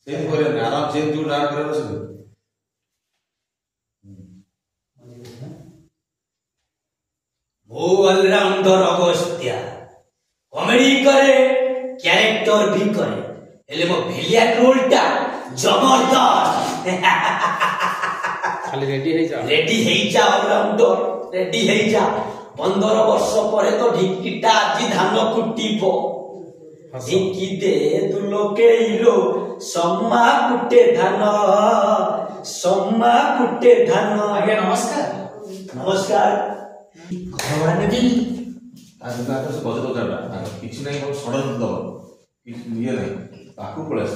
Change करे आराम change जो डाल करे बस वो ऑलराउंडर अगस्त्या कॉमेडी करे कैरेक्टर भी करे एले मो भेलिया रोलटा जबरदस्त खाली रेडी हे जा ऑलराउंडर रेडी हे जा 15 वर्ष परे तो ढिकीटा आज धान कुटीबो ढिकी दे तू लोके हिरो सम्मा कुटे धान आज्ञा नमस्कार नमस्कार घरवाला नेबी आज का तो बजे तो करना किछ नहीं को सडन दो किछ ये नहीं आकु पळेस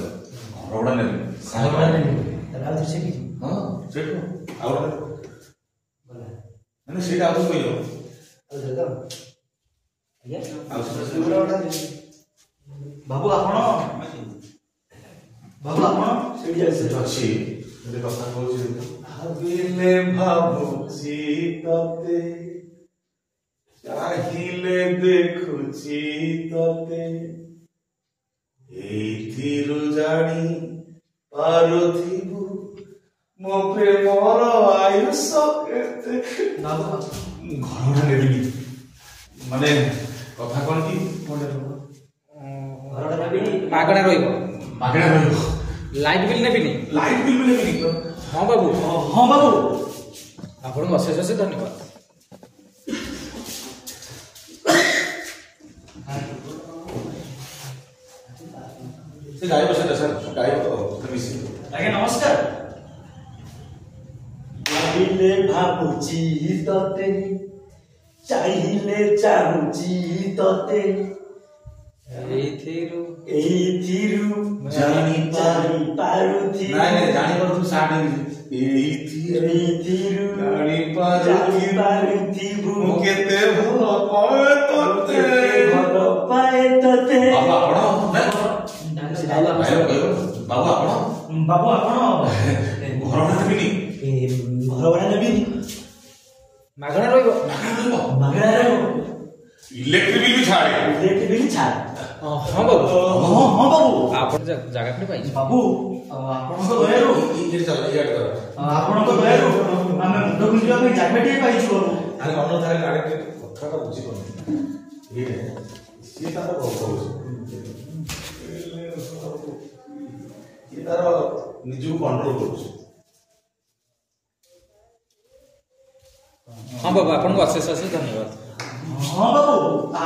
घरवाला नेबी तला दृश्य की हां सेट आउट बोला मैंने सेट आउट कहियो आज्ञा बाबू आपण सेट जाय अच्छी मेरे कथा कहूची भाबिले भाबुची तते चाहिले देखुची तते एथिरु जानी पारुथिबु मो प्रेमर आयुष केते घरडा नेबी माने कथा कोन की घरवाला नेबी मागणा रहिबो लाइट बिल नेबिनी हां बाबू आपन अशेष अशेष धन्यवाद से गाय बसे सर गाय मिसी आज्ञा नमस्कार भाबिले भाबुची तते चाहिले चाहुची तते एथिरु जानी पारुथि नहीं जानी पर तू साड एथिरु जानी पारुथि मु केते भलो पाए तते बाबा आपण बाबू आपण घरवाला नेबी मागणा रहिबो इलेक्ट्रिक बिल भी छाड़े हां बाबू आपन जगह पे पाई बाबू आपनको दयारू ये चल ये कर आपनको दयारू आमे मुंड गुंजिया पे जागेटी पाइछु बाबू अरे मन थारे गाड़ी कथा का बुझी कोन ये सी तार ये तार निजु कंट्रोल करू हां बाबू आपन को अशेष अशेष धन्यवाद हां बाबू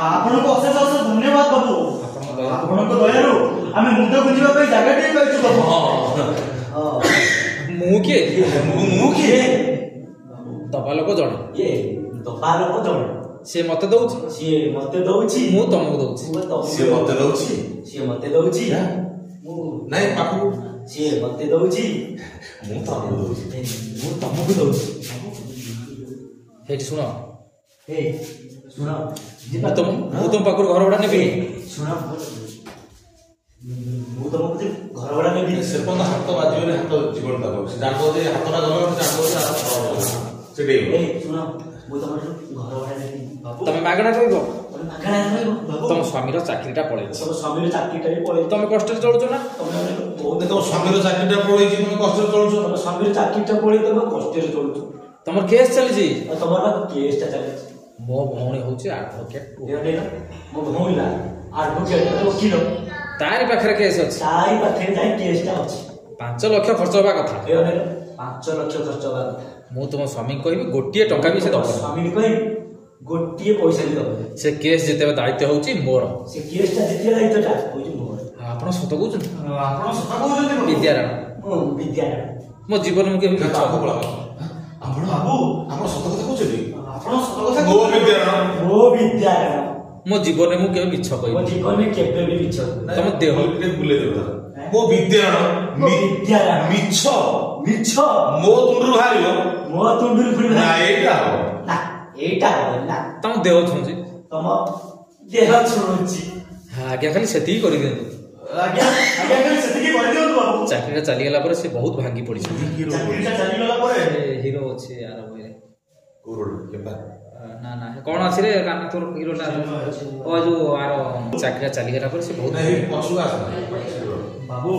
आपनको अशेष अशेष धन्यवाद बाबू आपनको दयारू आमे मुंड गुंजिया पे जागेटी पाइछु बाबू मु के दबा लोक जण ये दबा लोक जण से मते दउची मु तमको दउची से मते दउची नहीं पापू से मते दउची मु तमको दउची हेठी सुनो हे सुनो तुम पाखर घर भड़ा नेबी सुनो मु तमको घर भड़ा नेबी से कोन हाथ बाजियो ने हाथ जीवन का से जानबो जे हाथटा गलो जानबो से डे ए सुनो मु तमको घर भड़ा नेबी बाबू तमे मागणा रहिबो बाबू तम स्वामीर चाकरीटा पळै सब स्वामीर चाकरीटा भी पळै तमे कष्ट चलुछो ना तमे बहुत तो स्वामीर चाकरीटा पळै जी तमे कष्ट चलुछो तमे स्वामीर चाकरीटा पळै तमे कष्ट चलुछो तमर केस चली जी तमर केसटा चली मो भौणी होची एडवोकेट मो भौणीला एडवोकेट वकील तारी पाखरे केस अछि तारी पाखरे जाई केसटा अछि 5 लाख खर्च होबा कथा 5 लाख खर्च होबा मु तुम स्वामी कहबी गोटिए टंका भी से दब स्वामी कहबी गोटिए पैसा भी दब से केस जेते दायित्व होची मोर से केसटा जेते दायित्वटा होची मोर आपण सत कहउछन आपण सत कहउछन विद्यारायण मो जीवन मु केबी काको पळा आपण बाबू आपण सत कथा कहउछली आपण सत कथा मो विद्यारायण मो जीवन में मु केबे मिछ कहबी मो जीवन में केबे भी मिछ तम देह के बुले देबा मो विद्यारायण मिछ मो तुंडुर भारियो ना एटा ना तम देह छुंजी तम देह छुंजी आज्ञा खाली सेती करि दे आज्ञा खाली सेती करि दियो बाबू चाकरीटा चली गेला पर से बहुत भांगी पड़ी चाकरीटा चली गेला पर हीरो अछि यार भइले कोरोड केबा ना ना कोन अछि रे कान तोर हीरोटा ओ जो आरो चाकरीटा चली गेला पर से बहुत नहीं पछुआ बाबू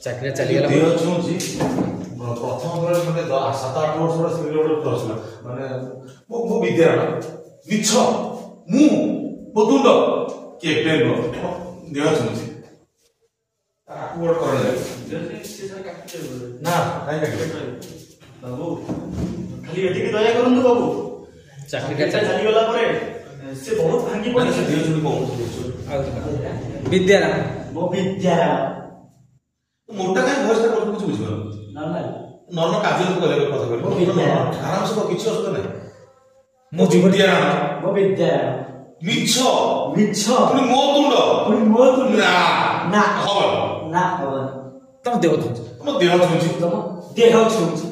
ଚାକିରି ଚାଲିଗଲା ଦେହ ଛୁଉଁଛି ପ୍ରଥମ ଥର ମାନେ 7-8 ବର୍ଷ ସ୍ତ୍ରୀ ଗୋଟେ ପ୍ରଶ୍ନ ମାନେ ମୋ ବିଦ୍ୟାଳୟ ମିଛ ମୁଁ ବତୁଣ୍ଡ କେବେ ନୁହଁ ଦେହ ଛୁଉଁଛି ତାକୁ ଗୋଟେ କରାଯାଏ ନା କାହିଁ କାଟିବେ ବାବୁ ଖାଲି ଏତିକି ଦୟା କରନ୍ତୁ ବାବୁ। ଚାକିରିଟା ଚାଲିଗଲା ପରେ ସେ ବହୁତ ଭାଙ୍ଗି ମାନେ ସେ ପଡିଛି। ଦେହ ଛୁଇଁ କହୁଛି ବିଦ୍ୟାରାମ ମୋ ବିଦ୍ୟାରାମ ମୋଟା କାହିଁ ଭଏସଟା କରୁଛୁ କିଛି ବୁଝିପାରୁନି ନର୍ମାଲ ନର୍ମାଲ କାର୍ଯ୍ୟ କରିବାକୁ କଥା ମୋ କହିଲେ ବିଦ୍ୟାରାମ ଆରାମସେ କହ, କିଛି ଅସୁବିଧା ନାହିଁ। ମୋ ଜୀବନ ମୋ ବିଦ୍ୟାରାମ ମିଛ ମିଛ ପୁଣି ମୋ ତୁଣ୍ଡ ପୁଣି ମୋ ତୁଣ୍ଡ ନା ନା ହବନି ନା ହବନି ତମ ଦେହ ଛୁଇଁଛି ତମ ଦେହ ଛୁଇଁଛି ତମ ଦେହ ଛୁଉଁଛି।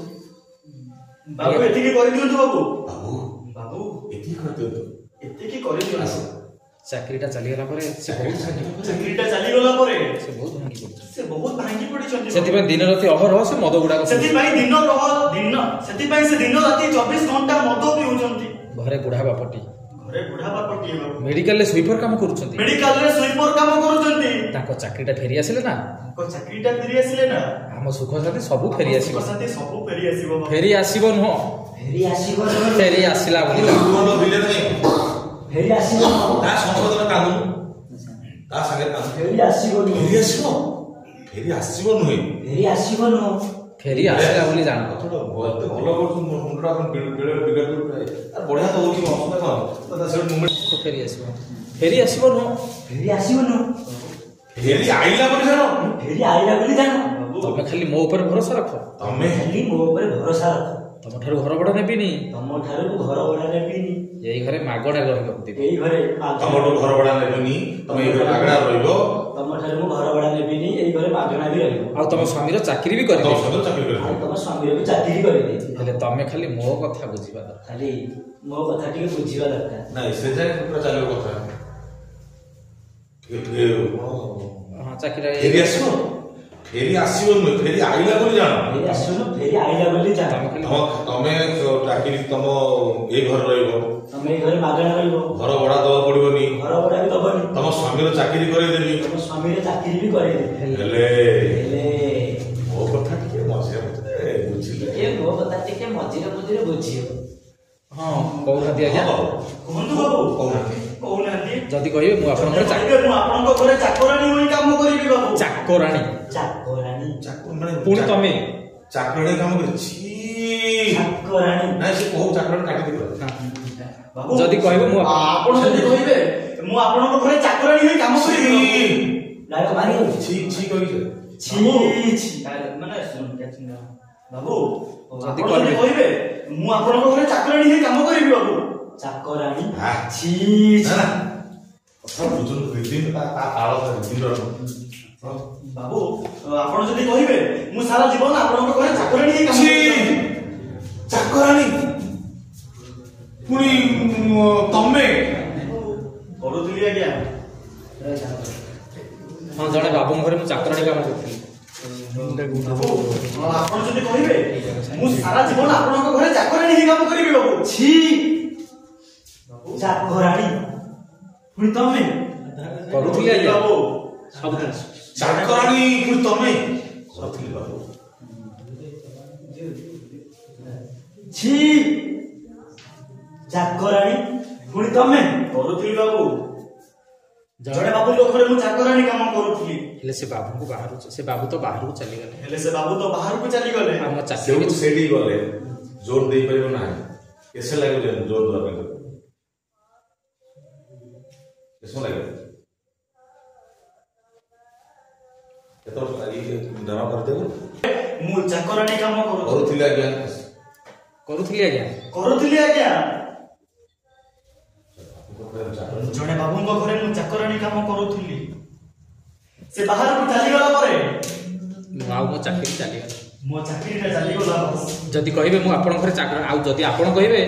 ବାବୁ ଏତିକି କରିଦିଅନ୍ତୁ ବାବୁ। ବାବୁ ବାବୁ ଏତିକି କରିଦିଅନ୍ତୁ ଏତିକି କରିଦିଅନ୍ତୁ। ଚାକିରିଟା ଚାଲିଗଲା ପରେ ସେ ବହୁତ ଭାଙ୍ଗି ଚାକିରିଟା ଚାଲିଗଲା ପରେ ସେ ବହୁତ ଭାଙ୍ଗି ପଡିଛି। ସେ ବହୁତ ଭାଙ୍ଗି ପଡିଛନ୍ତି। ସେଥିପାଇଁ ଦିନ ରାତି ଅହରହ ସେ ମଦ ଗୁଡାକ ସେଥିପାଇଁ ସେଥିପାଇଁ ସେ ଦିନ ରାତି 24 ଘଣ୍ଟା ମଦ ପିଉଛନ୍ତି। ଘରେ ବୁଢା ବାପଟି ଘରେ ବୁଢା ବାପଟିଏ ବାବୁ ମେଡିକାଲରେ ସୁଇପର କାମ କରୁଛନ୍ତି। ମେଡିକାଲରେ ସୁଇପର କାମ କରୁଛନ୍ତି। ତାଙ୍କ ଚାକିରିଟା ଫେରି ଆସିଲେ ନା ତାଙ୍କ ଚାକିରିଟା ଫେରି ଆସିଲେ ନା ଆମ ସୁଖ ସାଥୀ ସବୁ ଫେରି ଆସିବ। ସାଥୀ ସବୁ ଫେରି ଆସିବ ବାବୁ। ଫେରି ଆସିବ ନୁହଁ ଫେରି ଆସିବ ଫେରି ଆସିଲା ବୋଲି ତୁଣ୍ଡ ଭିଲେ ନାହିଁ ଫେରି ଆସିବ ତା ସମ୍ପଦର କାନୁନ ତା ସାଙ୍ଗରେ କାନୁନ ଫେରି ଆସିବ ଫେରି ଆସିବ ଫେରି ଆସିବ ନୁହେଁ ଫେରି ଆସିବ ନୁହଁ ଫେରି ଆସିଲା ବୋଲି ଜାଣ ଏତେ ଭଲ କରୁଛୁ ମୁଣ୍ଡଟା ଆପଣ ବିଗଡ଼ ବଢିଆ ତ ହଉଛି ଅସୁବିଧା କଣ ସେଠି ମୁଣ୍ଡ ଫେରି ଆସିବ ନୁହଁ ଫେରି ଆସିବ ନୁହଁ ଫେରି ଆଇଲା ବୋଲି ଜାଣ ଫେରି ଆଇଲା ବୋଲି ଜାଣ। ତମେ ଖାଲି ମୋ ଉପରେ ଭରସା ରଖ। ତମେ ଖାଲି ମୋ ଉପରେ ଭରସା ରଖ। ତମ ଠାରୁ ଘର ଭଡା ନେବିନି। ତମ ଠାରୁ ଘର ଭଡା ନେବିନି। ଏଇ ଘରେ ମାଗଣା ରହିବାକୁ ଦେବି। ଏଇ ଘରେ ତମଠୁ ଘର ଭଡା ନେବିନି। ତମେ ଏଇ ଘରେ ମାଗଣା ରହିବ। ତମ ଠାରୁ ମୁଁ ଘର ଭଡା ନେବିନି। ଏଇ ଘରେ ମାଗଣା ବି ରହିବ। ଆଉ ତମ ସ୍ୱାମୀର ଚାକିରି ବି ତମ କରିଦେବି। ସ୍ୱାମୀର ଚାକିରି କରିବ। ଆଉ ତମ ସ୍ୱାମୀର ବି ଚାକିରି କରିଦେବି। ହେଲେ ତମେ ଖାଲି ମୋ କଥା ବୁଝିବା ଦରକାର। ଖାଲି ମୋ କଥା ଟିକେ ବୁଝିବା ଦରକାର। ନାଇଁ ସେ ଯାଏ ପୁରା ଚାଲିବ କଥା ହଁ ଚାକିରି ଫେରି ଆସିବ ଫେରି ଆସିବ ନୁହେଁ ଫେରି ଆଇଲା ବୋଲି ଜାଣ ଫେରି ଆସିବ ଫେରି ଆଇଲା ବୋଲି ଜାଣ। ତମେ ଚାକିରି ତମ ଏଇ ଘରେ ରହିବ। ତମେ ଏଇ ଘରେ ମାଗଣା ରହିବ। ଘର ଭଡା ଦବାକୁ ପଡିବନି। ଘର ଭଡା ବି ଦବନି। ତମ ସ୍ୱାମୀର ଚାକିରି କରେଇଦେବି। ତମ ସ୍ୱାମୀର ଚାକିରି ବି କରେଇଦେବି। ହେଲେ ହେଲେ ମୋ କଥା ଟିକେ ମଝିରେ ମଝିରେ ବୁଝିଲେ ଟିକେ ମୋ କଥା ଟିକେ ମଝିରେ ମଝିରେ ବୁଝିବ। ହଁ କହୁନାହାନ୍ତି ଆଜ୍ଞା। କୁହନ୍ତୁ ବାବୁ କହୁନାହାନ୍ତି କହୁନାହାନ୍ତି। ଯଦି କହିବେ ମୁଁ ଆପଣଙ୍କର ମୁଁ ଆପଣଙ୍କ ଘରେ ଚାକରାଣୀ ହୋଇ କାମ କରିବି ବାବୁ। ଚାକରାଣୀ ଚାକରାଣୀ ମାନେ ପୁଣି ତମେ ଚାକରାଣୀ କାମ କରିଛି ଚାକରାଣୀ ନାଇଁ ସେ କୋଉ ଚାକରାଣୀ କାଟିଦେବେ ବାବୁ ଯଦି କହିବେ ମୁଁ ଆପଣ ଯଦି କହିବେ ମୁଁ ଆପଣଙ୍କ ଘରେ ଚାକରାଣୀ ହୋଇ କାମ କରିବି ଲାଗ ମାରି ହଉଛି। ଛି ଛି କହିছে ଛି ଛି ମାନେ ବାବୁ ଯଦି ଆପଣ ଯଦି କହିବେ ମୁଁ ଆପଣଙ୍କ ଘରେ ଚାକରାଣୀ ହୋଇ କାମ କରିବି ବାବୁ। ଚାକରାଣୀ ହା ଛି ଛି କଥା ବୁଝୁନ ରୀତିନ ତା ତାଳ ରୀତିନ ବାବୁ ଆପଣ ଯଦି କହିବେ ମୁଁ ସାରା ଜୀବନ ଆପଣଙ୍କ ଘରେ ଚାକରାଣୀ ହୋଇ କାମ ଛି କରିବି। ଚାକରାଣୀ ପୁଣି ତମେ କରୁଥିଲି ଆଜ୍ଞା। ହଁ ଜଣେ ବାବୁଙ୍କ ଘରେ ମୁଁ ଚାକରାଣୀ କାମ କରୁଥିଲି। ବାବୁ ଆପଣ ଯଦି କହିବେ ମୁଁ ସାରା ଜୀବନ ଆପଣଙ୍କ ଘରେ ଚାକରାଣୀ ହୋଇ କାମ କରିବି ବାବୁ। ଛି ଚାକରାଣୀ ପୁଣି ତମେ କରୁଥିଲି ଆଜ୍ଞା ବାବୁ ସବୁଦିନ। ଚାକରାଣୀ ପୁଣି ତମେ କରୁଥିଲି ବାବୁ ଛି ଚାକରାଣୀ ପୁଣି ତମେ କରୁଥିଲି ବାବୁ। ଜଣେ ଜଣେ ବାବୁଙ୍କ ଘରେ ମୁଁ ଚାକରାଣୀ କାମ କରୁଥିଲି। ହେଲେ ସେ ବାବୁଙ୍କୁ ସେ ବାବୁ ତ ବାହାରକୁ ଚାଲିଗଲେ। ହେଲେ ସେ ବାବୁ ତ ବାହାରକୁ ଚାଲିଗଲେ। ଆମ ଚାକିରି ସେଉଠୁ ସେଇଠି ଗଲେ ଜୋର ଦେଇପାରିବ ନାହିଁ କେସେ ଲାଗିବ ଜୋର ଦେବା ପାଇଁ କେସ ଲାଗିବ କେତେ ବର୍ଷ ଲାଗି ଜମା କରିଦେବୁ ମୁଁ ଚାକରାଣୀ କାମ କରୁଥିଲି ଆଜ୍ଞା କରୁଥିଲି ଆଜ୍ଞା। କରୁଥିଲି ଆଜ୍ଞା। ଜଣେ ବାବୁଙ୍କ ଘରେ ମୁଁ ଚାକରାଣୀ କାମ କରୁଥିଲି। ସେ ବାହାରକୁ ଚାଲିଗଲା ପରେ ଆଉ ମୋ ଚାକିରି ଚାଲିଗଲା। ମୋ ଚାକିରିଟା ଚାଲିଗଲା। ଯଦି କହିବେ ମୁଁ ଆପଣଙ୍କ ଘରେ ଚାକରାଣୀ ଆଉ ଯଦି ଆପଣ କହିବେ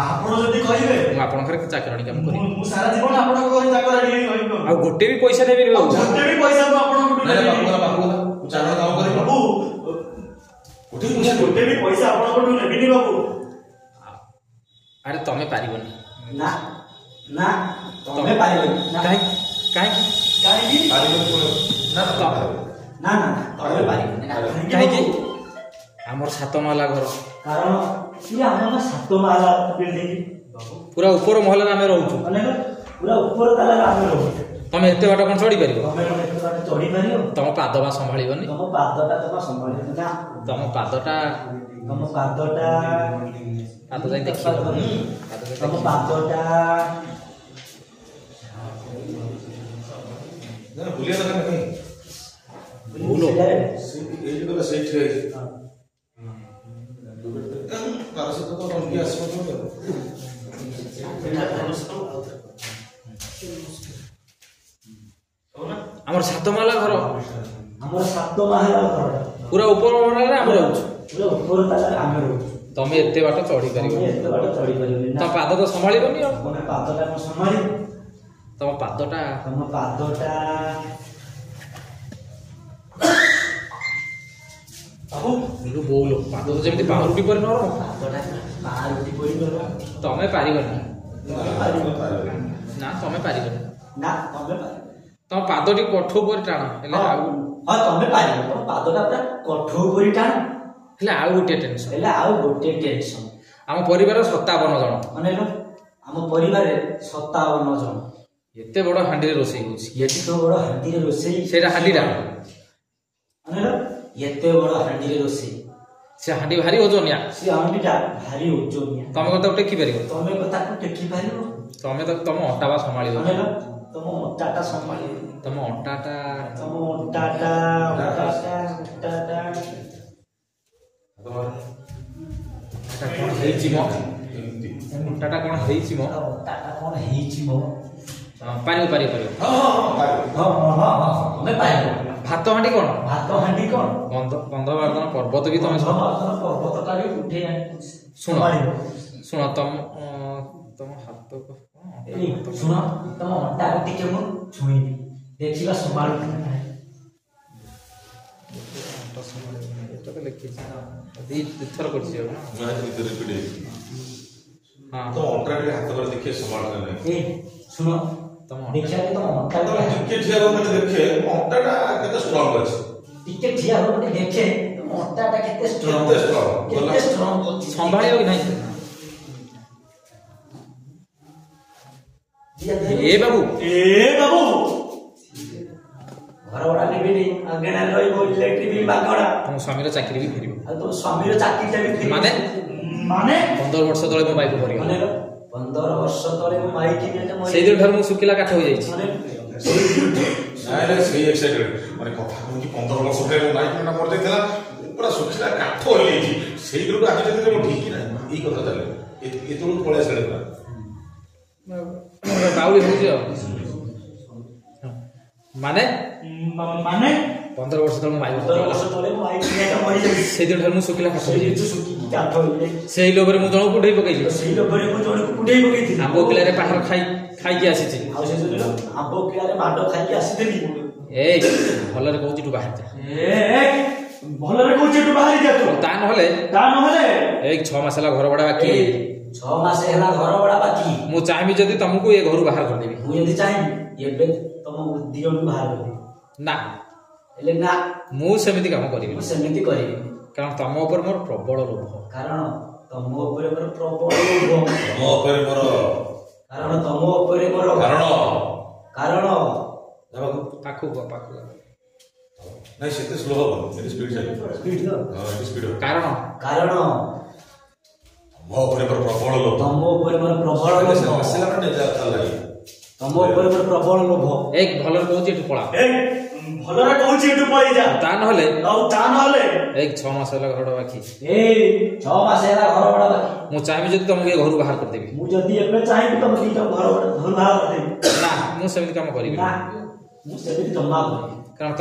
ଆପଣ ଯଦି କହିବେ ମୁଁ ଆପଣଙ୍କ ଘରେ ଚାକରାଣୀ କାମ କରିବି। ମୁଁ ସାରା ଜୀବନ ଆପଣଙ୍କ ଘରେ ଚାକରାଣୀ ହୋଇ ରହିବି। ଆଉ ଗୋଟେ ବି ପଇସା ଦେବିନି ବାବୁ। ଗୋଟେ ବି ପଇସା ମୁଁ ଆପଣଙ୍କଠୁ ନେବିନି। ଚାକର କାମ କରିବ ବାବୁ ଗୋଟେ ବି ପଇସା ଆପଣଙ୍କଠୁ ନେବିନି ବାବୁ। ଆରେ ତମେ ପାରିବନି। ନା ନା ତମେ ପାରିବନି ନା କାହିଁକି କାହିଁକି କାହିଁକି ନା ନା ନା ତମେ ପାରିବନି ନା। କାହିଁକି ଆମର 7 ମହଲା ଘର କାରଣ ଇଏ ଆମର 7 ମାଲା ବିଲ୍ଡିଂ ପୁରା ଉପର ମହଲାରେ ଆମେ ରହୁଛୁ ମାନେ ପୁରା ଉପର ତାଲାରେ ଆମେ ରହୁଛୁ। ତମେ ଏତେ ବାଟ କଣ ଚଢି ପାରିବ ତମେ କଣ ଏତେ ବାଟ ଚଢି ପାରିବ? ତମ ପାଦ ବା ସମ୍ଭାଳିବନି ତମ ପାଦଟା ତମ ସମ୍ଭାଳିବ ନା। ତମ ପାଦଟା ତମ ପାଦଟା ପାଦ ଯାଇ ଦେଖିବ ତମ ପାଦଟା ବୁଲିବା ଦରକାର ନାହିଁ ଭୁଲ ଏଇଠି ଗଲେ ସେଇଠି ରହିଛି ତାର ସହିତ ତ ରଙ୍ଗି ଆସିବ ଆମର 7 ମହଲା ଘର ଆମର 7 ମାହେଲା ଘର ପୁରା ଉପର ମହଲାରେ ଆମେ ରହୁଛୁ ପୁରା ଉପର ତାଲାରେ ଆମେ ରହୁଛୁ। ତମେ ଏତେ ବାଟ ଚଢି ପାରିବ ତମେ ଏତେ ବାଟ ଚଢି ପାରିବନି ନା। ତମ ପାଦ ତ ସମ୍ଭାଳିବନି ଆଉ ତମ ପାଦଟା କଣ ସମ୍ଭାଳିବ? ତମ ପାଦଟା ତମ ପାଦଟା ବାବୁ ବୋଉଲ ପାଦ ତ ଯେମିତି ପାଉରୁଟି ପରି ନରମ ପାଦଟା ପାରୁଟି ପଡ଼ିବ ତମେ ପାରିବନି ପାରିବ ନା ତମେ ପାରିବନି ନା ତମେ ପାରିବ। ତମ ପାଦଟି କଠଉ ପରି ଟାଣ ହେଲେ ଆଉ ହଁ ତମେ ପାରିବ। ତମ ପାଦଟା ପୁରା କଠଉ ପରି ଟାଣ ହେଲେ ଆଉ ଗୋଟିଏ ଟେନସନ ହେଲେ ଆଉ ଗୋଟେ ଟେନସନ ଆମ ପରିବାର 57 ଜଣ ମାନେ ଆମ ପରିବାରରେ 57 ଜଣ। ଏତେ ବଡ ହାଣ୍ଡିରେ ରୋଷେଇ ହଉଛି ଏତେ ବଡ ହାଣ୍ଡିରେ ରୋଷେଇ ସେଇଟା ହାଣ୍ଡିଟା ମାନେ ଏତେ ବଡ ହାଣ୍ଡିରେ ରୋଷେଇ ସେ ହାଣ୍ଡି ଭାରି ଓଜନିଆ ସେ ହାଣ୍ଡିଟା ଭାରି ଓଜନିଆ। ତମେ କଣ ତାକୁ ଟେକି ପାରିବ ତମେ ତାକୁ ଟେକି ପାରିବ? ତମେ ତ ତମ ଅଣ୍ଟା ବା ସମ୍ଭାଳିବ ମାନେ ତମ ଅଣ୍ଟାଟା ସମ୍ଭାଳିବ। ତମ ଅଣ୍ଟାଟା ତମ ଅଣ୍ଟାଟା ଏଟା କଣ ହେଇଛି ମ ଅଣ୍ଟାଟା କଣ ହେଇଛି ମ ଅଣ୍ଟାଟା କଣ ହେଇଛି ମ? ପାରିବ ପାରିବ ପାରିବ ତମେ ପାରିବ। ଭାତ ହାଣ୍ଡି କଣ ଭାତ ହାଣ୍ଡି କଣ? ଗନ୍ଧବର୍ଦ୍ଧନ ପର୍ବତ ବି ତମେ ପର୍ବତଟା ବି ଉଠେଇ ଆଣି ଶୁଣ ସମ୍ଭାଳିବ। ଶୁଣ ତମ ହାତ ଏଇ ଶୁଣ ତମ ଅଣ୍ଟାକୁ ଟିକେ ମୁଁ ଛୁଇଁବି ଦେଖିବା ସମ୍ଭାଳୁ କି ନାହିଁ। ଏଟା ତ ଲେଖିଛି ଦିଥର କରିଛି ଆଉ ହଁ ତ ଅଣ୍ଟା ଟିକେ ହାତ କରି ଦେଖିଏ ସମାନ ନାହିଁ ଏଇ ଶୁଣ ତମ ଦେଖିବା ତମ ଅଣ୍ଟା ଟିକେ ଠିଆ ହବ ମାନେ ଦେଖେ ଅଣ୍ଟାଟା କେତେ ଷ୍ଟ୍ରଙ୍ଗ ଅଛି ଟିକେ ଠିଆ ହବ ଟିକେ ଦେଖେ ତମ ଅଣ୍ଟାଟା କେତେ ଷ୍ଟ୍ରଙ୍ଗ କେତେ strong? କେତେ ଷ୍ଟ୍ରଙ୍ଗ ଅଛି। ସମ୍ଭାଳିବ କି ନାହିଁ ଏ ବାବୁ ଘର ଭଡ଼ା ନେବିନି ମାଗଣାରେ ରହିବ ଇଲେକ୍ଟ୍ରିକ ବିଲ୍ ମାଗଣା ତମ ସ୍ୱାମୀର ଚାକିରି ବି ଫେରିବ ଆଉ ତମ ସ୍ୱାମୀର ଚାକିରିଟା ବି ଫେରିବ। ମାନେ 15 ବର୍ଷ ତଳେ ମୋ ବାଇକ କରିବ ମାନେ 15 ବର୍ଷ ତଳେ ମୁଁ ମାଇକି ସେଇଦିନ ଠାରୁ ମୁଁ ଶୁଖିଲା କାଠ ହୋଇଯାଇଛି ନାଇଁ ନାଇଁ ସେଇ ଏକ୍ସାଇଟେଡ୍ ମାନେ କଥା କହୁଛି 15 ବର୍ଷ ପରେ ମୋ ବାଇକ୍ ଟା ମରିଯାଇଥିଲା ପୁରା ଶୁଖିଲା କାଠ ହେଇଯାଇଛି ସେଇ ଦିନଠୁ ଆଜି ଯଦି ମୁଁ ଠିକ ନାହିଁ ଏଇ କଥା ଚାଲେ ଏତେବେଳକୁ ପଳେଇ ଆସିଲେ ପୁରା ବାଉଳି ହଉଛି ଆଉ ମାନେ 15 ବର୍ଷ ତଳେ ମୋ ବାଇକ 15 ବର୍ଷ ତଳେ ମୁଁ ମାଇକି ମରିଯାଇଛି ସେଇଦିନ ଠାରୁ ମୁଁ ଶୁଖିଲା କାଠ ହୋଇଯାଇଛି ଶୁଖିକି କାଠ ହେଇଯାଇଛି। ସେଇ ଲୋଭରେ ମୁଁ ଜଣକୁ କୁଢେଇ ପକେଇଲି ସେଇ ଲୋଭରେ ମୁଁ ଜଣକୁ କୁଢେଇ ପକେଇଥିଲି। ଆମ୍ବ କିଲାରେ ପାହାଡ଼ ଖାଇକି ଆସିଛି ଆଉ ସେ ଯୋଉ ଆମ୍ବ କିଳାରେ ମାଡ ଖାଇକି ଆସିଥିଲି। ଏଇ ଭଲରେ କହୁଛି ତୁ ବାହାରି ଯା ଭଲରେ କହୁଛି ଏଠୁ ବାହାରି ଯା ତୁ। ତା ନହେଲେ ଏଇ 6 ମାସ ହେଲା ଘର ଭଡ଼ା ବାକି 6 ମାସ ହେଲା ଘର ଭଡ଼ା ବାକି ମୁଁ ଚାହିଁବି ଯଦି ତମକୁ ଏ ଘରୁ ବାହାର କରିଦେବି ମୁଁ ଯଦି ଚାହିଁବି ଏବେ ତମ ଦିଅରୁ ବାହାର କରିଦେବି ନା ହେଲେ ନା ମୁଁ ସେମିତି କାମ କରିବି ମୁଁ ସେମିତି କରିବି କାରଣ ତମ ଉପରେ ମୋର ପ୍ରବଳ ଲୋଭ କାରଣ ତମ ଉପରେ ମୋର ପ୍ରବଳ ଲୋଭ ମୋ ଉପରେ ମୋର କାରଣ ତମ ଉପରେ ମୋର କାରଣ ପାଖକୁ ନାଇଁ ସେତେ ସ୍ଲୋ ହବ ଏଠି ସ୍ପିଡ୍ ଚାଲିବ ସ୍ପିଡ୍ ତ ଏଠି ସ୍ପିଡ୍ ହବ କାରଣ ମୋ ଉପରେ ମୋର ପ୍ରବଳ ଲୋଭ ତମ ଉପରେ ମୋର ପ୍ରବଳ ଲୋଭ ଆସିଲା ମାନେ ଚାଲ ଲାଗି ତମ ଉପରେ ମୋର ପ୍ରବଳ ଲୋଭ ଏକ ଭଲରେ କହୁଛି ଏଠୁ ପଳା ଭଲରେ କହୁଛି ଏଠୁ ପଳେଇ ଯା ତା ନହେଲେ ଆଉ ତା ନହେଲେ ଏକ 6 ମାସ ହେଲା ଘର ବାକି 6 ମାସ ହେଲା ଘର ଭଡ଼ା ବାକି ମୁଁ ଚାହିଁବି ଯଦି ତମକୁ ଏ ଘରୁ ବାହାର କରିଦେବି ମୁଁ ଯଦି ଏବେ ଚାହିଁବି ତମ ଦିଟା ଘର ବାହାର କରିଦେବି ନା ମୁଁ ସେମିତି କାମ କରିବି ନା ମୁଁ ସେମିତି ଜମା କରିବି କାରଣ